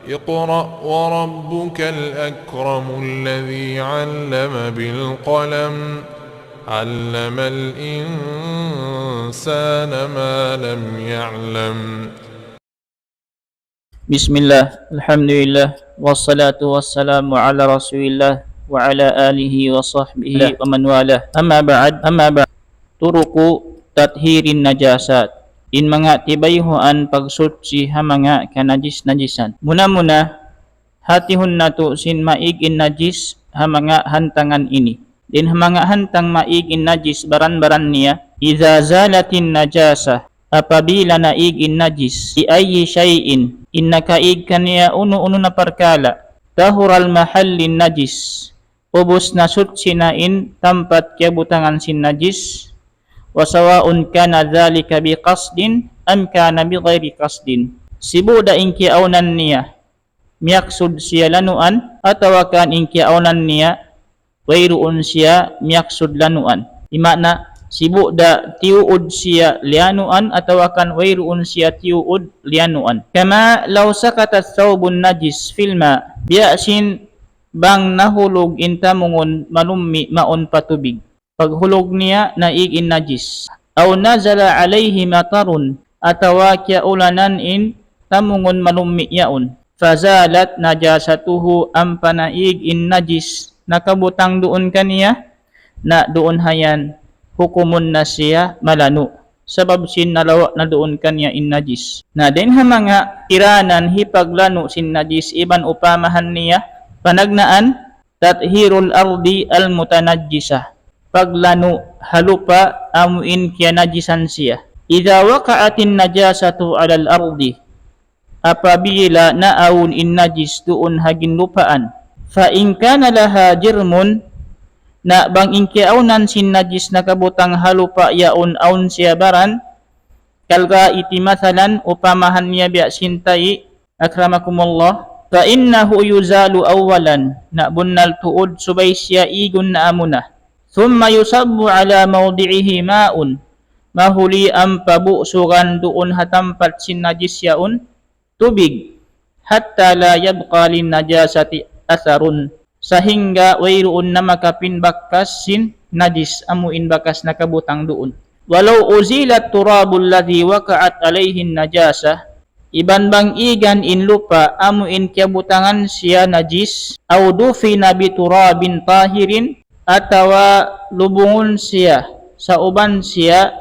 اقرأ وربك الأكرم الذي علم بالقلم علم الإنسان ما لم يعلم. Bismillah, alhamdulillah, wassalatu wassalamu ala rasulillah wa ala alihi wa sahbihi wa man walah. Amma ba'd, turuku tathirin najasat. In mga tibayhuan pagsuci ha mga kanajis-najisan. Muna-muna, hatihon nato sin maig in najis ha mga hantangan ini. Din ha mga hantang maig in najis baran-baran niya, idza zalatin najasah, apabila naig in najis, di ayyi syai'in, in nakaig kaniya uno-uno na parkala, tahural mahallin najis, ubos na sutsi na in tampat kaya butangan sin najis, wasawaun kana dhalika biqasdin am kana bighairi qasdin. Sibuda in kiaunan niya miyaksud siya lanuan atawa kan in kiaunan niya wayruun siya miyaksud lanuan. Imakna sibuda tiuud siya lianuan atawa kan wayruun siya tiuud lianuan. Kama law sakata thawbun najis fil ma, biasin bang nahulog intamungon malummi maon patubig. Paghulog niya naig in najis. Aw nazala alayhi matarun, atawa kya ulanan in tamungon malummi yaon. Fazalat najasatuhu am panaig in najis, nakabutang doon kaniya na doon hayan hukumun na siya malanu. Sabab sin nalawa na doon kaniya in najis. Na din ha mga tiranan hipaglanu sin najis iban upamahan niya panagnaan tathirul ardi al mutanajjisah. Paglanu halupa amuin kya najisan siya. Idza waqa'atin najasatu 'alal ardi, apabila naawun in najis doon hagin lupaan. Fa in kana laha jirmun, na bang in kiaunan sin najis nakabutang halupa yaun aun siya baran, kalga iti mathalan upamahan niya biya sintai akramakumullah, fa innahu yuzalu awalan, na bunnal tuod subay siya igun na amuna. Thumma yusabbu ala mawdi'ihi ma'un, mahuli ang pabusugan doon hatampat sin najis yaun tubig, hatta la yabqa lin najasati atharun, sahingga wayroon na makapin bakas sin najis amuin bakas nakabutang doon. Walau uzilat turabul ladhi waqa'at alayhin najasah, iban bang igan in lupa amuin kiabutangan siya najis, aw dufina bi turabin tahirin, atawa lubungon siya sa uban siya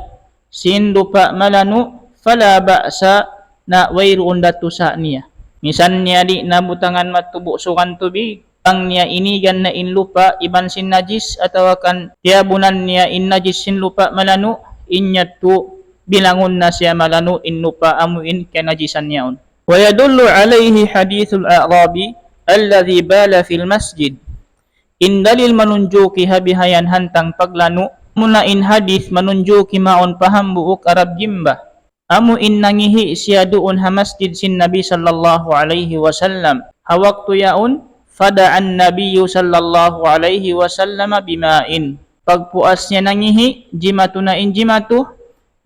sin lupa malanu, fala ba'sa, na wayroon datusa niya. Misan niya di nabutangan matubusukan tubig, ang niya inigan na in lupa iban sin najis, atawa kan tiabunan niya in najis sin lupa malanu, inyatu bilangon na siya malanu in lupa amuin kaya najisan niyaon. Wa yadullu alayhi hadithul a'rabi alladhi bala fil masjid. In dalil manunjuki habihayan hantang paglanu, muna in hadith manunjuki maon pahambuuk Arab jimba. Amu in nangihi siya doon ha masjid sin Nabi sallallahu alaihi wasallam. Hawaktu yaun, fada'an Nabiyyu sallallahu alaihi wasallam bima'in. Pagpuas niya nangihi, jimatu na in jimatu,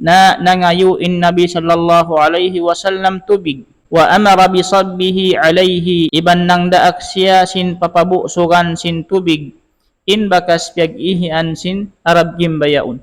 na nangayuin Nabi sallallahu alaihi wasallam tubig. Wa amara bisabbihi alaihi, iban nang daak siya sin papabusugan sin tubig, in bakas piag-ihian sin Arab gimbayaun.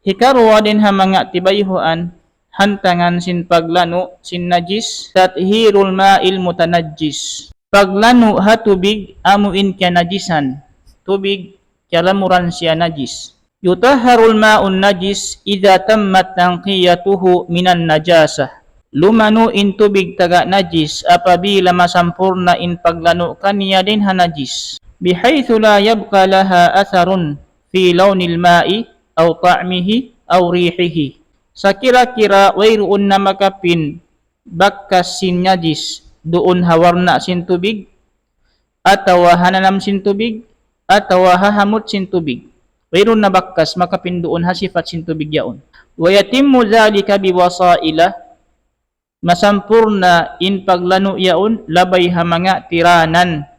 Hikarwa din ha mga tibayhuan hantangan sin paglanu sin najis, tathirul ma'il mutanajjis. Paglanu ha tubig amuin kya najisan, tubig kya lamuran siya najis. Yutahharul ma'un najis idza tammat tanqiyatuhu minan najasah. Lumanu in tubig taga najis apabila masampurna in paglanu kaniya din ha najis. Bihaythu la yabqa laha atharun fi lawnil ma'i aw ta'mihi aw rihihi. Sa kira-kira wayroon na makapin bakas sin najis doon hawarna sin tubig, atawa hananam sin tubig, atawa hahamot sin tubig. Wayroon na bakas makapin doon hasifat sin tubig yaon. Wa yatimmu dhalika biwasailah, masampurna in paglanu yaon labay ha mga tiranan.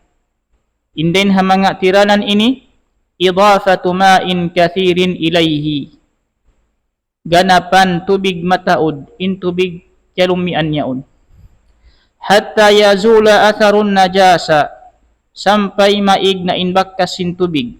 Inden ha mga tiranan ini idafatu ma'in kathirin ilayhi, ganapan tubig mataod in tubig kalumian yaon. hatta yazula atharun najasa, sampai maig na inbakkas sin tubig.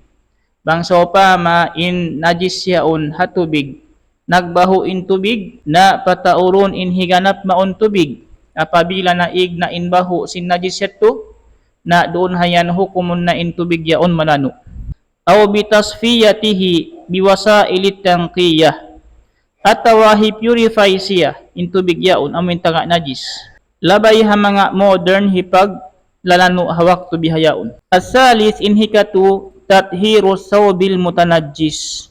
Bangsa upama in najis yaon hatubig, nagbaho in tubig na patauron in higanap maon tubig, apabila naig na inbaho sin najis yato, na doon hayan hukumun na in tubig yaon malano. Aw bitasfiyatihi biwasailit tangqiyah, atawa hi-purify siya in tubig yaon amin tanga najis. Labay ha mga modern hipag lalano hawak to bihayaon. As-salis in hikatu tathiru thawbil mutanajjis,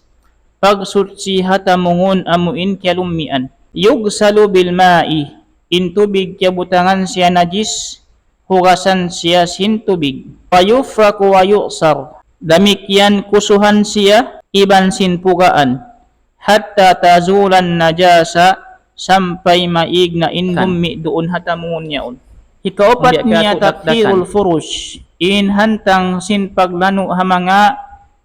pagsutsi hatamungon amuin kialumian. Yugsalu bil ma'i, in tubig kya butangan siya najis, hugasan siya sin tubig. Payufraku wa yu'sar, damikyan kusuhan siya iban sin pugaan, hatta tazulan najasa, sampai maig na ingummi doon hatamungon yaon. Ikaapat niya tathirul furush, in hantang sin paglano ha mga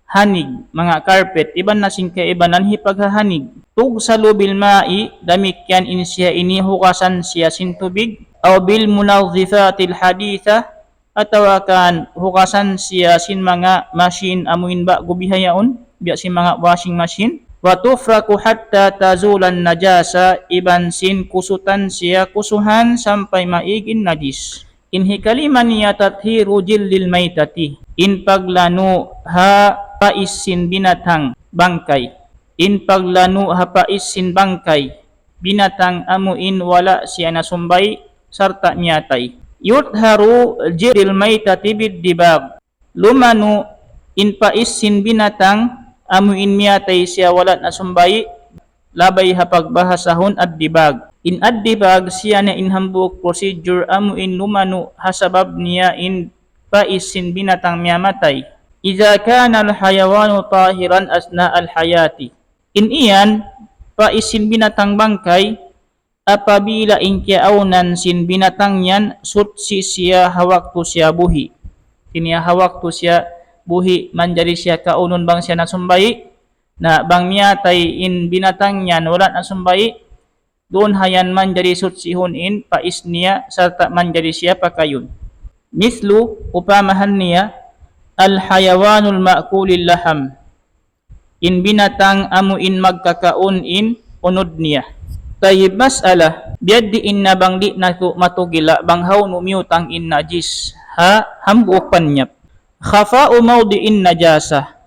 hanig, mga carpet, iban na sin kaibanan hipaghahanig. Tugsalu bil ma'i, damikyan in siya inihukasan siya sin tubig, aw bil munadhifatil haditha, atawakan hukasan siya sin mga machine amuin ba gubihayaon, biya sin mga washing machine. Wa tufraku hatta tazulan najasa, iban sin kusutan siya kusuhan sampai maigin najis. In hikalima niya tathiru jildil maitati, in paglano ha pais sin binatang bangkay, in paglano ha pais sin bangkay binatang amuin wala siya nasumbay sarta niyatay. Yutharu jildil maitati biddibag, lumano in pais sin binatang amuin miyatay siya wala nasumbay, labay ha pagbahasahon at dibag. In ad-dibag siya na inhambuk procedure amuin lumano hasabab niya in pais sin binatang miyamatay. Iza kana al-hayawanu tahiran asna al-hayati, in iyan pais sin binatang bangkay, apabila in kiaunan sin binatang yan sutsi siya hawak to siya buhi. Kiniya hawak to siya buhi, manjari siya kaunon bang siya nasumbayi, na bang miyatay in binatang yan wala nasumbayi, doon hayan manjari sutsihon in pais niya sarta manjari siya pakayon. Mislu upamahan niya al-hayawanul ma'kulil laham, in binatang amuin magkakaon in unod niya. Tayyib mas'ala, biyaddi in na bang di na matugila bang haw numiutang in najis ha hambuok panyap. Khafa'u mawdi'in najasa,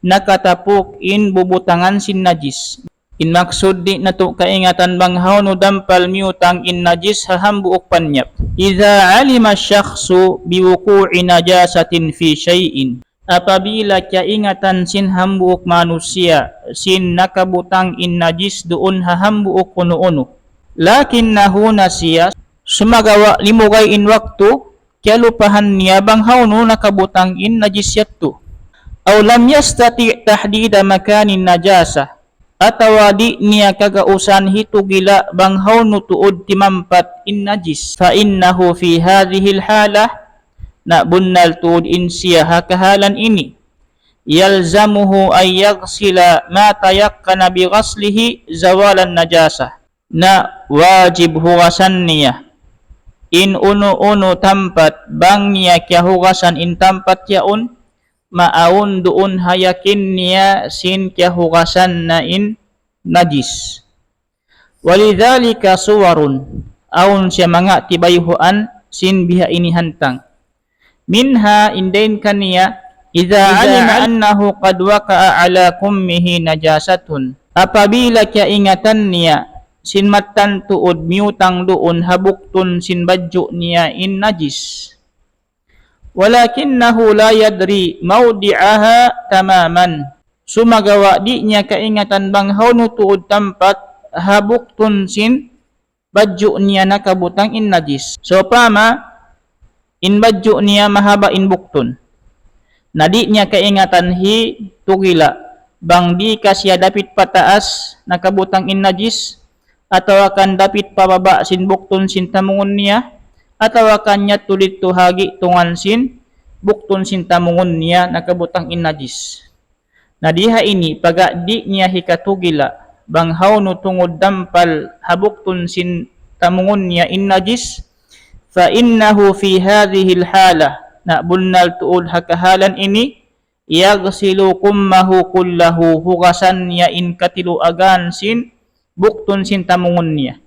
nakatapok in bubutangan sin najis. In maksud di na to kaingatan bang haw no dampal miutang in najis hahambuok panyap. Iza alima syakhsu biwuku'i najasatin fi syai'in, apabila kaingatan sin hambuok manusia sin nakabutang in najis doon hahambuok kuno-uno. Lakinnahu nasiya, sumagawa limugay in waktu, kalupahan niya bang haw no nakabutang in najis yatto. Aw lam yastati' tahdida makanin najasa, atawa di niya kagausan hitugila bang haw no tuod timampat in najis. Fa innahu fi hadhihi al-halah, na bunnal tuod in siya hakahalan ini, yalzamuhu ay yagsila ma tayakkana bi ghaslihi zawalan najasa, na wajib hugasan niya in uno-uno tampat bang niya kya hugasan in tampat yaon, maaun doon hayakin niya sin kya hugasan na in najis. Walidhalika suwarun, aun siya mga tibayuhan sin biha inihantang. Minha indain kaniya, idza alima annahu qad waqa'a ala kummihi najasatun, apabila kya ingatan niya sin matan tuod miutang doon habuktun sin badyo niya in najis. Walakinnahu la yadri mawdi'aha tamaman, sumagawa di niya kaingatan bang haw no tuod tampat habuktun sin badyo niya nakabutang in najis. So pama in badyo niya mahaba in buktun, na di niya kaingatan hi tugila bang di kasya dapit pataas nakabutang in najis, atau akan dapit pababa sin buktun sin tamungon niya, atau akan niya tulit tuhagi tungan sin buktun sin tamungon niya nakabutang in najis. Na diha ini paga di niya hikatugila bang haw no tungod dampal habuktun sin tamungon niya in najis, fa innahu fi hadhihi al-halah na bunnal tuod hakahalan ini yaghsilu kummahu kullahu hugasan niya in katiluagan sin buktun sin tamungon niya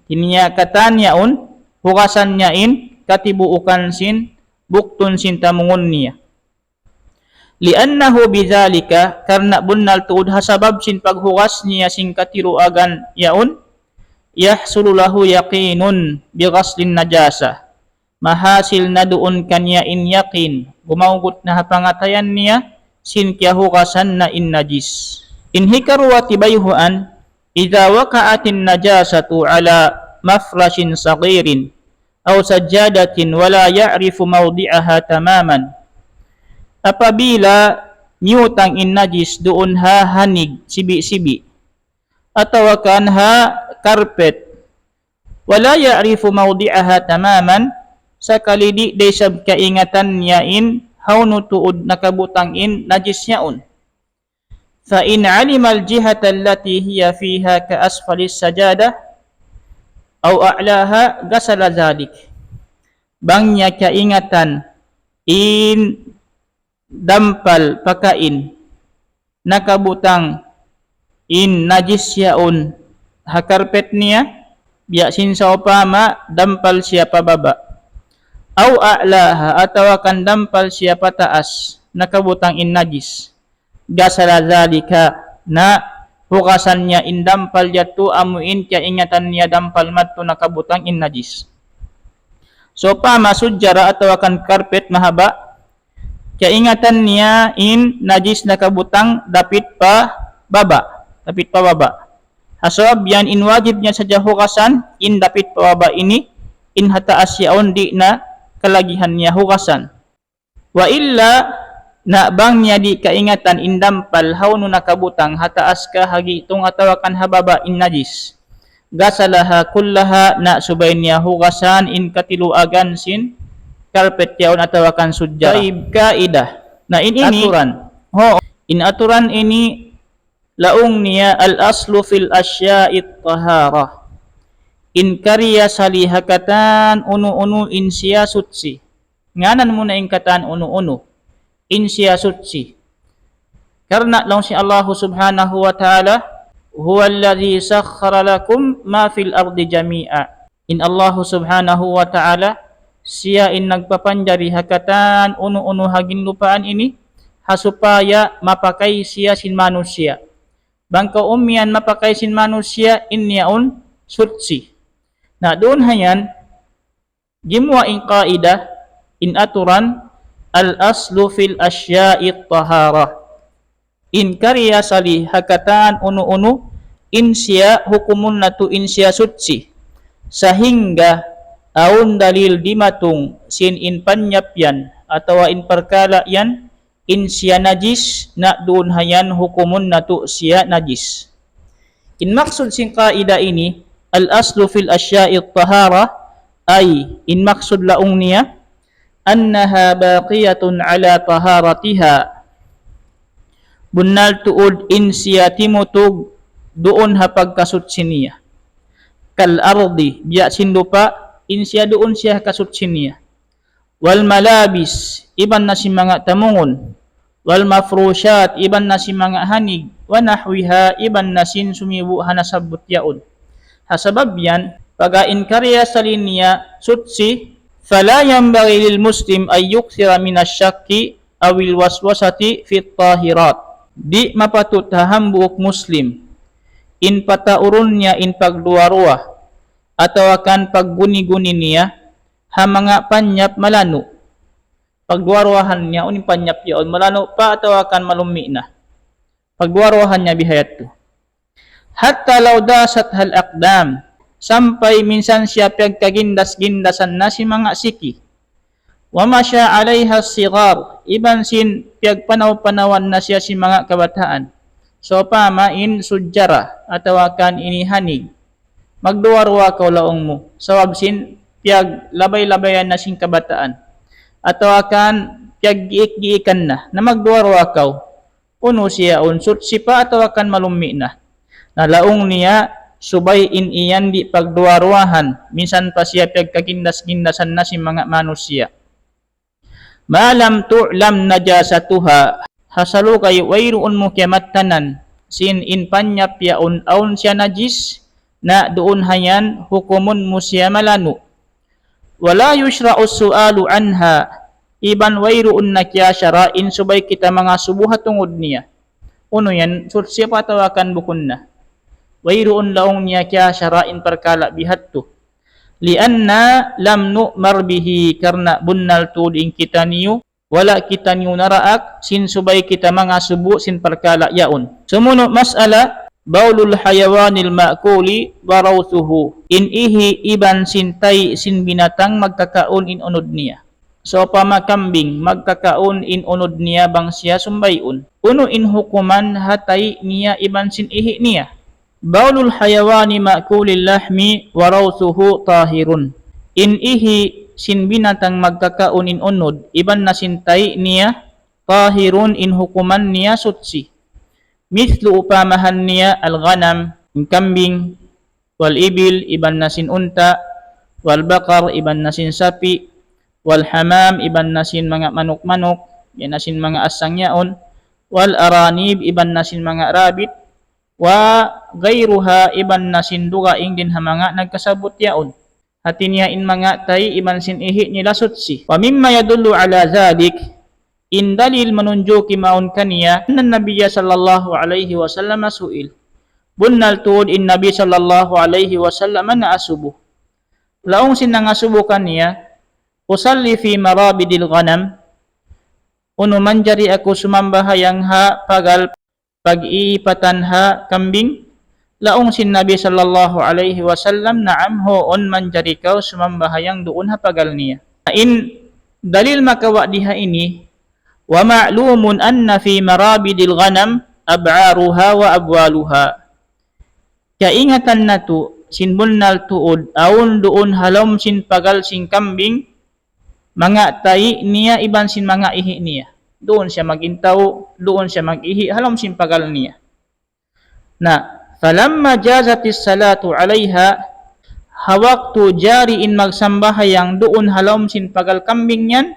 kiniya katan yaon hugasan niya in katibuukan sin buktun sin tamungon niya liannahu bidzalika karna bunnal tuod hasabab sin paghugas niya sin katiluagan yaon yahsulu lahu yaqinun bighaslin najasa mahasil na doon kanya in yakin gumaugot na hapangatayan niya sin kiyahukasan na in najis in hikaruwa tibayhuan idha wakaatin najasatu ala mafrashin sagirin aw sajadatin wala ya'rifu mawdi'aha tamaman apabila niutang in najis doon ha hanig sibi-sibi atau kan ha karpet wala ya'rifu mawdi'aha tamaman sakali di desab kaingatan niya in hawno tuod nakabutang in najis yaon fa in alima al jihata allati hiya fiha ka asfalis sajadah aw a'laha gasala zalik bang niya kaingatan in dampal pakain nakabutang in najis yaon hakarpet niya biya sinsa upama dampal siya pababa aw a'laha atawa kan dampal siya pataas nakabutang in najis gasala zalika na hukasan niya in dampal yatu amuin kaya ingatan niya dampal madto nakabutang in najis so pama sujjara atawa kan karpet mahaba kaya ingatan niya in najis nakabutang dapit pa baba hasab yan in wajib niya sa hukasan in dapit pa baba ini in hataas yaon di na kalagihan niya hukasan wa illa na bang niya di kaingatan indampal hawno nakabutang hataas ka hagi itong atawakan hababa in najis gasalaha kullaha na subay niya hukasan in katiluagan sin karpet yaon atawakan sudjara kaidah na in ini aturan in aturan ini laong niya al aslu fil asya'it taharah in karya salihakatan unu-unu in siya sutsi nganan mo na ingkatan unu-unu in siya sutsi karna lang si Allah subhanahu wa ta'ala huwa alladhi sakhara lakum ma fil ardi jami'a in Allah subhanahu wa ta'ala siya in nagpapanjari hakatan unu-unu hagin lupaan ini hasupaya mapakay siya sin manusia bangka umian mapakay sin manusia in niyaon sutsi na doon hayan gimwa in qaida in aturan al aslu fil asya'it tahara in karya salih hakatan unu-unu in siya hukumun natu in siya sutsi sehingga aun dalil dimatung sin in panyapyan atau in perkala yan in siya najis na doon hayan hukumun natu siya najis in maksud sin qaida ini al-aslu fil asya'it tahara ay in maksud laong niya annaha baqiyatun ala taharatiha bunnal tuod in siya timutog doon hapagkasutsin niya kal ardi biya sin lupa in siya doon siya kasutsin niya wal malabis iban na si mga tamungon wal mafrusyat iban na si mga hanig wa nahwiha iban na sin sumibu hanasabot yaon hasabab yan pagain karya sa linya sutsi fala yanbaghi lil muslim ay yukthira min asyakki awil waswasati fit tahirat di mapatut hahambuok muslim in pataurun niya in pagduwa-ruwa atau akan pagguni-guni niya ha mga panyap malano pagduwa-ruwahan niya unin panyap yaon malano pa atau akan malumi na pagduwa-ruwahan niya bihayat to hatta law dasat hal aqdam sampai minsan siya pagkagindas-gindasan na si mga siki wa masya alaiha sigar iban sin pagpanaw-panawan na siya si mga kabataan so pamain sujjara atau akan inihanig magduwarwa ka laong mo sawab sin piag labay-labayan na sin kabataan atau akan piag giik-giikan na magduwarwa ka uno siya unsut sipa atau akan malumi na laong niya subay in iyan di pagduwaruahan minsan pa siya pagkagindas-gindasan na si mga manusia. Malam tu'lam najasatuha hasalo kayo wayroon mo kiamatanan sin in panyap yaon aun siya najis na doon hayan hukumun mo siya malano. Wala yushra'u su'alu anha iban wayroon na kya syara'in subay kita mga subuhat tungod niya. Uno yan, so siya patawakan bukun na. Wayroon laong niya kya syara'in perkala bihatto. Lianna lam nu'mar bihi karna bunnal tuding kita niyo wala kita niyo naraak sin subay kita mga subu sin perkala yaon. Sumuno mas'ala baulul hayawanil ma'kuli warawthuhu in ihi iban sintay sin binatang magkakaon in unod niya. So pamakambing magkakaon in unod niya bang siya sumbayon. Uno in hukuman hatay niya iban sin ihi niya. Baulul hayawani ma'kulil lahmi warawthuhu tahirun. In ihi sin binatang magkakaon in unod iban na sintay niya tahirun in hukuman niya sutsi. Mithlu upamahan niya al-ghanam in kambing wal ibil iban na sin unta wal bakar iban na sin sapi wal hamam iban na sin mga manok-manok yan na sin mga asang yaon wal aranib iban na sin mga rabbit wa gayruha iban na sin dugaing din ha mga nagkasabot yaon hatin niya in mga tay iban sin ihi nila sutsi. Wa mimma yadullu ala dhalik in dalil manunjo kimaun kaniya nan nabiyya sallallahu alaihi wasallam suil bunnal tuod in nabi sallallahu alaihi wasallam na asubu laong sin nangasubo kaniya usalli fi marabidil ghanam uno manjari ako sumambahayang ha pagal pag-iipatan ha kambing laong sin nabi sallallahu alaihi wasallam na'am hoon manjari kaw sumambahayang doon ha pagal niya. In dalil makawa diha ini wa ma'lumun anna fi marabidil ghanam ab'aruha wa abwaluha. Kaingatan nato sin bunnal tuod aun doon halom sin pagal sin kambing mga tay niya iban sin mga ihi niya. Doon siya magintaw, doon siya mag-ihi halom sin pagal niya. Na falamma jazatis salatu alaiha hawaktu jariin magsambahayang doon halom sin pagal kambing yan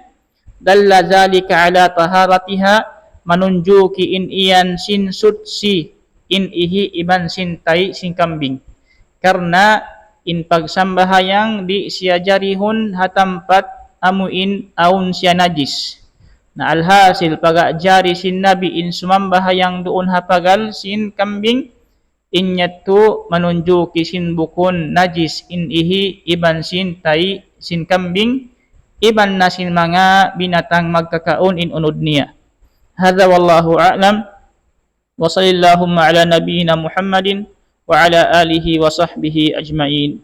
dalla zalika ala taharatiha manunju ki in iyan sin sutsi in ihi iban sin tay sin kambing karna in pagsambahayang di siya jarihun hatampat amuin aun siya najis na alhasil pagajari sin nabi in sumambahayang doon hapagal sin kambing inyatu manunju ki sin bukon najis in ihi iban sin tay sin kambing iban na sin mga binatang magkakaon in unod niya. Hadha wallahu a'lam wa sallallahu ala nabiyyina Muhammadin wa ala alihi wa sahbihi ajma'in.